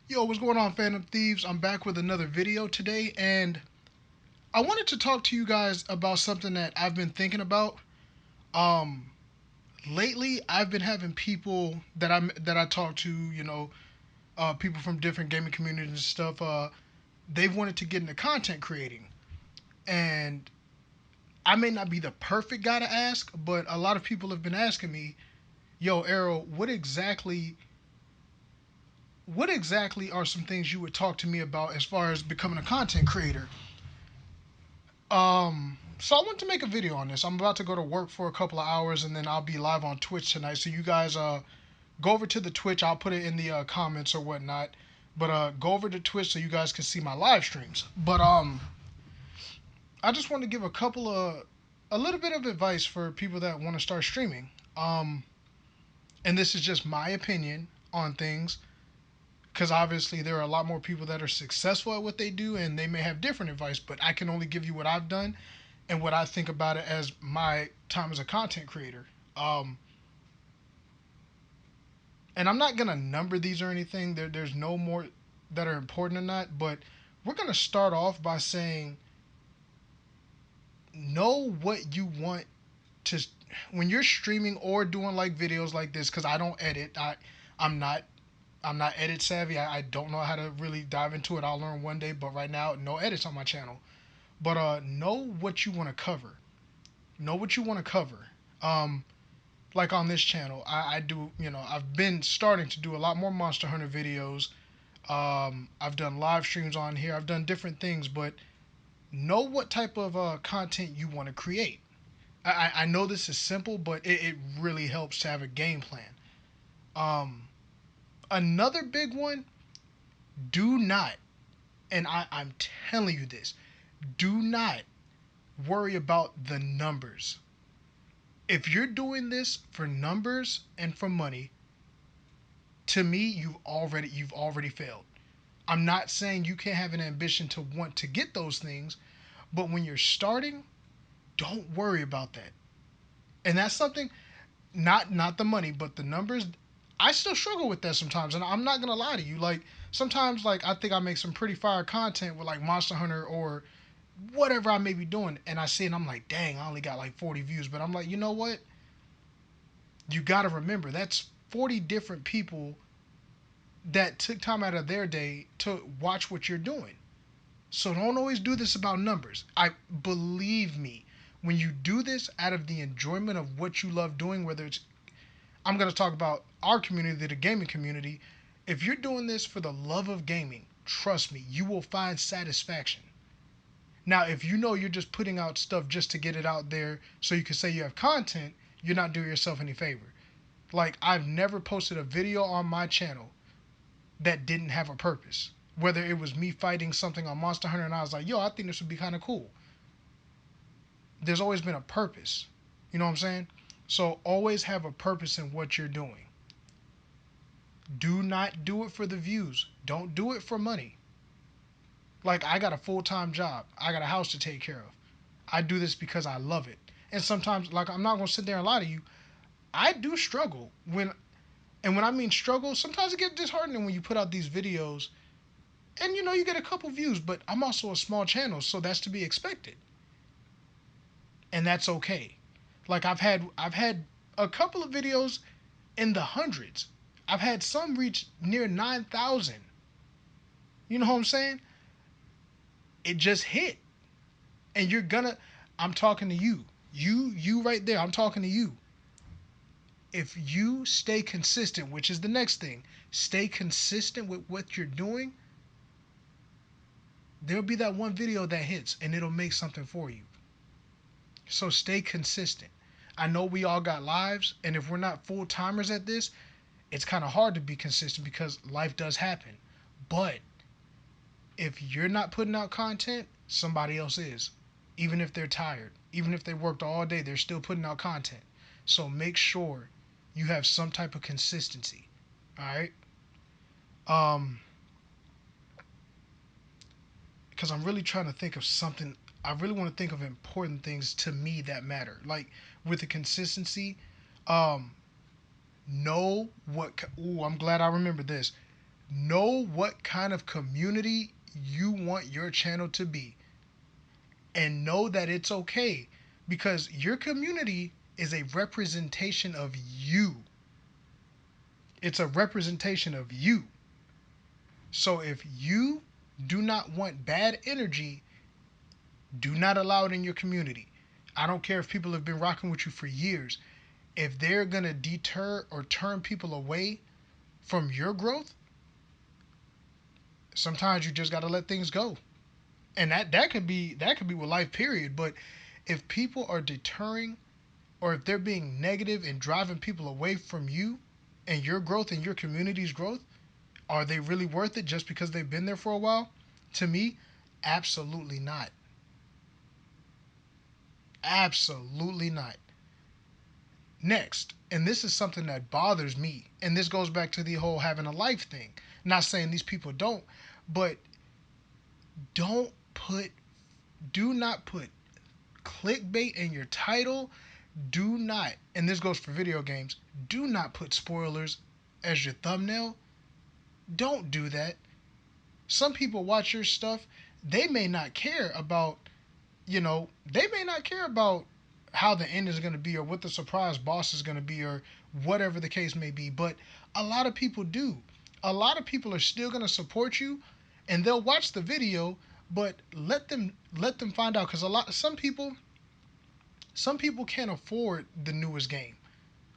Yo, what's going on, Phantom Thieves? I'm back with another video today, and I wanted to talk to you guys about something that I've been thinking about. Um, Lately, I've been having people that I talk to, people from different gaming communities and stuff. They've wanted to get into content creating, and I may not be the perfect guy to ask, but a lot of people have been asking me, "Yo, Arrow, what exactly are some things you would talk to me about as far as becoming a content creator?" So I want to make a video on this. I'm about to go to work for a couple of hours, and then I'll be live on Twitch tonight. So you guys, go over to the Twitch. I'll put it in the comments or whatnot. But go over to Twitch so you guys can see my live streams. But I just want to give a little bit of advice for people that want to start streaming. And this is just my opinion on things, because obviously there are a lot more people that are successful at what they do, and they may have different advice. But I can only give you what I've done and what I think about it as my time as a content creator. Um, and I'm not gonna number these or anything. There's no more that are important than that. But we're gonna start off by saying, know what you want to when you're streaming or doing like videos like this. Because I don't edit. I'm not I'm not edit savvy. I don't know how to really dive into it. I'll learn one day. But right now, no edits on my channel. But know what you want to cover. Know what you want to cover. Um, like on this channel, I do, I've been starting to do a lot more Monster Hunter videos. I've done live streams on here. I've done different things, but know what type of content you want to create. I know this is simple, but it really helps to have a game plan. Um, Another big one, do not, and I'm telling you this, do not worry about the numbers. If you're doing this for numbers and for money, to me, you've already failed. I'm not saying you can't have an ambition to want to get those things, but when you're starting, don't worry about that. And that's something, not the money, but the numbers. I still struggle with that sometimes, and I'm not gonna lie to you. Like sometimes, like I think I make some pretty fire content with like Monster Hunter or whatever I may be doing, and I see it and I'm like, dang, I only got like 40 views. But I'm like, you know what? You gotta remember that's 40 different people that took time out of their day to watch what you're doing. So don't always do this about numbers. I believe me, when you do this out of the enjoyment of what you love doing, whether it's I'm going to talk about our community, the gaming community. If you're doing this for the love of gaming, trust me, you will find satisfaction. Now, if you know you're just putting out stuff just to get it out there so you can say you have content, you're not doing yourself any favor. Like, I've never posted a video on my channel that didn't have a purpose. Whether it was me fighting something on Monster Hunter and I was like, yo, I think this would be kind of cool. There's always been a purpose. You know what I'm saying? So always have a purpose in what you're doing. Do not do it for the views. Don't do it for money. Like, I got a full-time job. I got a house to take care of. I do this because I love it. And sometimes, like, I'm not going to sit there and lie to you. I do struggle when I mean struggle, sometimes it gets disheartening when you put out these videos and you get a couple views, but I'm also a small channel, so that's to be expected. And that's okay. Like I've had a couple of videos in the hundreds. I've had some reach near 9,000. You know what I'm saying? It just hit. And I'm talking to you. You right there. I'm talking to you. If you stay consistent, which is the next thing, stay consistent with what you're doing, there'll be that one video that hits and it'll make something for you. So stay consistent. I know we all got lives, and if we're not full timers at this, it's kind of hard to be consistent because life does happen. But if you're not putting out content, somebody else is. Even if they're tired, even if they worked all day, they're still putting out content. So make sure you have some type of consistency. All right? Um, because I'm really trying to think of something. I really want to think of important things to me that matter. Like with the consistency, um, know what. Ooh, I'm glad I remember this. Know what kind of community you want your channel to be, and know that it's okay, because your community is a representation of you. It's a representation of you. So if you do not want bad energy, do not allow it in your community. I don't care if people have been rocking with you for years. If they're going to deter or turn people away from your growth, sometimes you just got to let things go. And that could be with life, period. But if people are deterring, or if they're being negative and driving people away from you and your growth and your community's growth, are they really worth it just because they've been there for a while? To me, absolutely not. Absolutely not. Next, and this is something that bothers me, and this goes back to the whole having a life thing. Not saying these people don't, but don't put, do not put clickbait in your title. Do not, and this goes for video games, do not put spoilers as your thumbnail. Don't do that. Some people watch your stuff, they may not care about, they may not care about how the end is going to be or what the surprise boss is going to be or whatever the case may be. But a lot of people do. A lot of people are still going to support you, and they'll watch the video, but let them find out, because some people can't afford the newest game,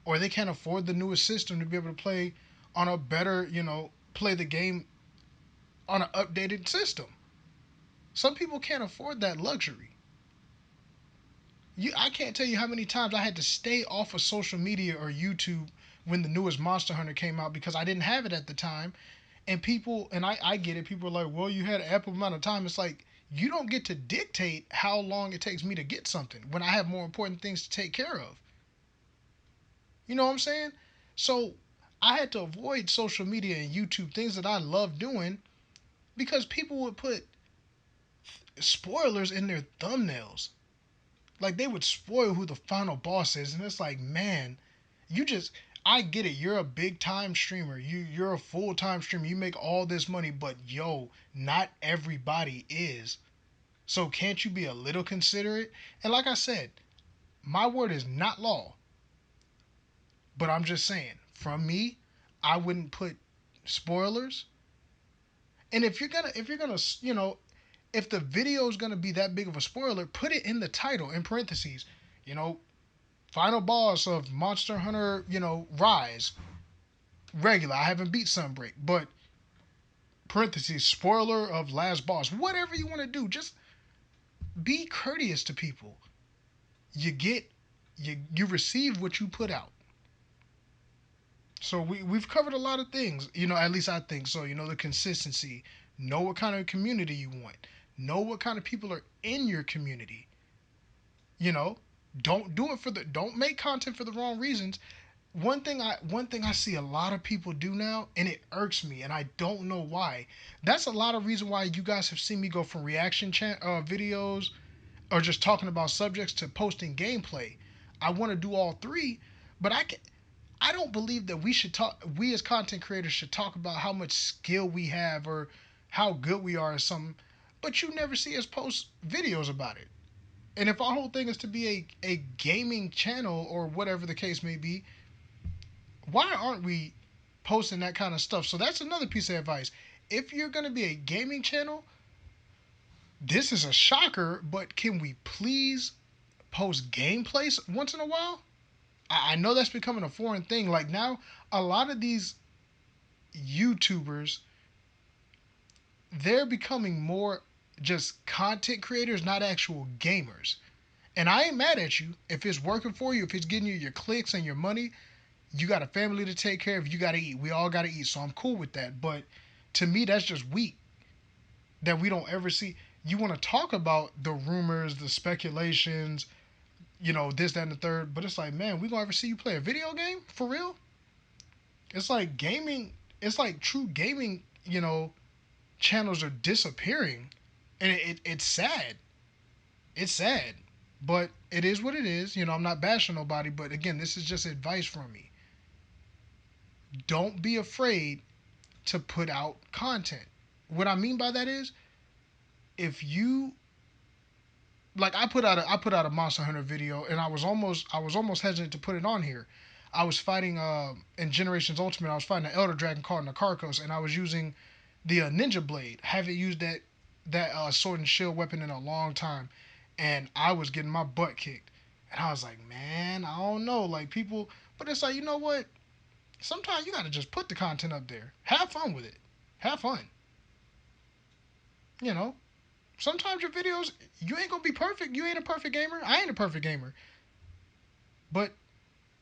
or they can't afford the newest system to be able to play on a better, play the game on an updated system. Some people can't afford that luxury. I can't tell you how many times I had to stay off of social media or YouTube when the newest Monster Hunter came out because I didn't have it at the time. And people, and I get it, people are like, well, you had an ample amount of time. It's like, you don't get to dictate how long it takes me to get something when I have more important things to take care of. You know what I'm saying? So I had to avoid social media and YouTube, things that I love doing, because people would put spoilers in their thumbnails. Like, they would spoil who the final boss is, and it's like, man, you just, I get it. You're a big time streamer. You're a full time streamer. You make all this money, but yo, not everybody is. So can't you be a little considerate? And like I said, my word is not law. But I'm just saying, from me, I wouldn't put spoilers. And if you're gonna, if the video is gonna be that big of a spoiler, put it in the title in parentheses. You know, final boss of Monster Hunter, Rise, regular. I haven't beat Sunbreak, but parentheses, spoiler of last boss. Whatever you want to do, just be courteous to people. You get, you receive what you put out. So we've covered a lot of things, at least I think so. The consistency, know what kind of community you want, know what kind of people are in your community. You know, don't make content for the wrong reasons. One thing I see a lot of people do now, and it irks me, and I don't know why. That's a lot of reason why you guys have seen me go from videos or just talking about subjects to posting gameplay. I want to do all three, but I don't believe that we as content creators should talk about how much skill we have or how good we are at something, but you never see us post videos about it. And if our whole thing is to be a gaming channel or whatever the case may be, why aren't we posting that kind of stuff? So that's another piece of advice. If you're going to be a gaming channel, this is a shocker, but can we please post gameplays once in a while? I know that's becoming a foreign thing. Like, now, a lot of these YouTubers, they're becoming more just content creators, not actual gamers. And I ain't mad at you. If it's working for you, if it's getting you your clicks and your money, you got a family to take care of, you got to eat. We all got to eat. So I'm cool with that. But to me, that's just weak that we don't ever see. You want to talk about the rumors, the speculations, this, that, and the third. But it's like, man, we going to ever see you play a video game? For real? It's like gaming, it's like true gaming, channels are disappearing. And it's sad. It's sad. But it is what it is. I'm not bashing nobody. But again, this is just advice from me. Don't be afraid to put out content. What I mean by that is, if you like, I put out a Monster Hunter video, and I was almost hesitant to put it on here. I was fighting in Generations Ultimate. I was fighting an Elder Dragon called Nakarkos, and I was using the Ninja Blade. Haven't used that sword and shield weapon in a long time, and I was getting my butt kicked. And I was like, man, I don't know, like people. But it's like, you know what? Sometimes you gotta just put the content up there. Have fun with it. Have fun. You know. Sometimes your videos, you ain't gonna be perfect. You ain't a perfect gamer. I ain't a perfect gamer. But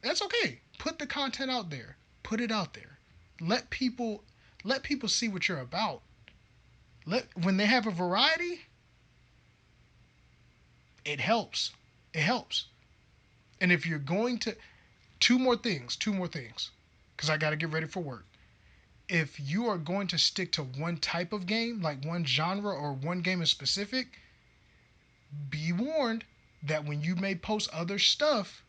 that's okay. Put the content out there. Put it out there. Let people let people see what you're about. When they have a variety, it helps. It helps. And if you're going to two more things cuz I got to get ready for work. If you are going to stick to one type of game, like one genre or one game in specific, be warned that when you may post other stuff,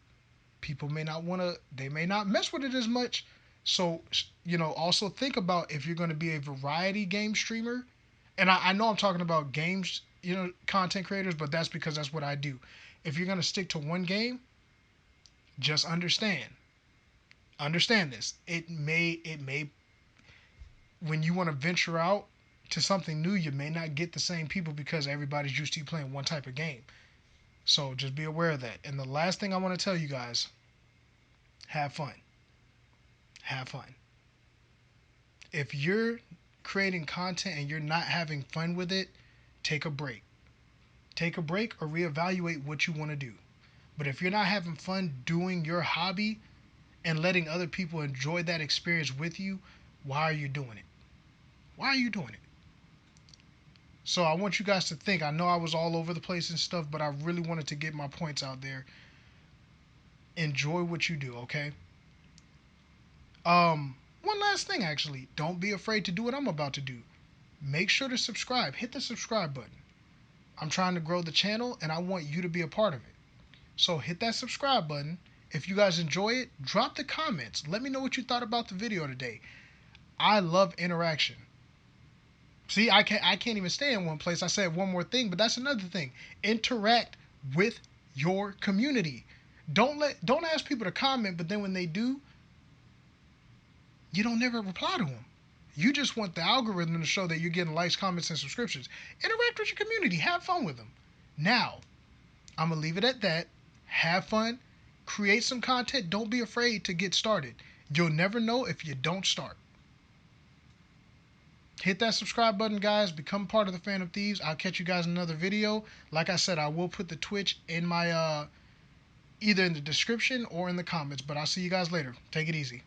people may not want to, they may not mess with it as much. So, also think about if you're going to be a variety game streamer. And I know I'm talking about games, content creators, but that's because that's what I do. If you're going to stick to one game, just understand this. It may, when you want to venture out to something new, you may not get the same people because everybody's used to playing one type of game. So just be aware of that. And the last thing I want to tell you guys, have fun. Have fun. If you're creating content and you're not having fun with it, take a break. Take a break or reevaluate what you want to do. But if you're not having fun doing your hobby and letting other people enjoy that experience with you, why are you doing it? Why are you doing it? So I want you guys to think. I know I was all over the place and stuff, but I really wanted to get my points out there. Enjoy what you do, okay? One last thing actually. Don't be afraid to do what I'm about to do. Make sure to subscribe. Hit the subscribe button. I'm trying to grow the channel and I want you to be a part of it. So hit that subscribe button. If you guys enjoy it, drop the comments. Let me know what you thought about the video today. I love interaction. See, I can't even stay in one place. I said one more thing, but that's another thing. Interact with your community. Don't ask people to comment, but then when they do, you don't never reply to them. You just want the algorithm to show that you're getting likes, comments, and subscriptions. Interact with your community. Have fun with them. Now, I'm going to leave it at that. Have fun. Create some content. Don't be afraid to get started. You'll never know if you don't start. Hit that subscribe button, guys. Become part of the Phantom Thieves. I'll catch you guys in another video. Like I said, I will put the Twitch in my either in the description or in the comments. But I'll see you guys later. Take it easy.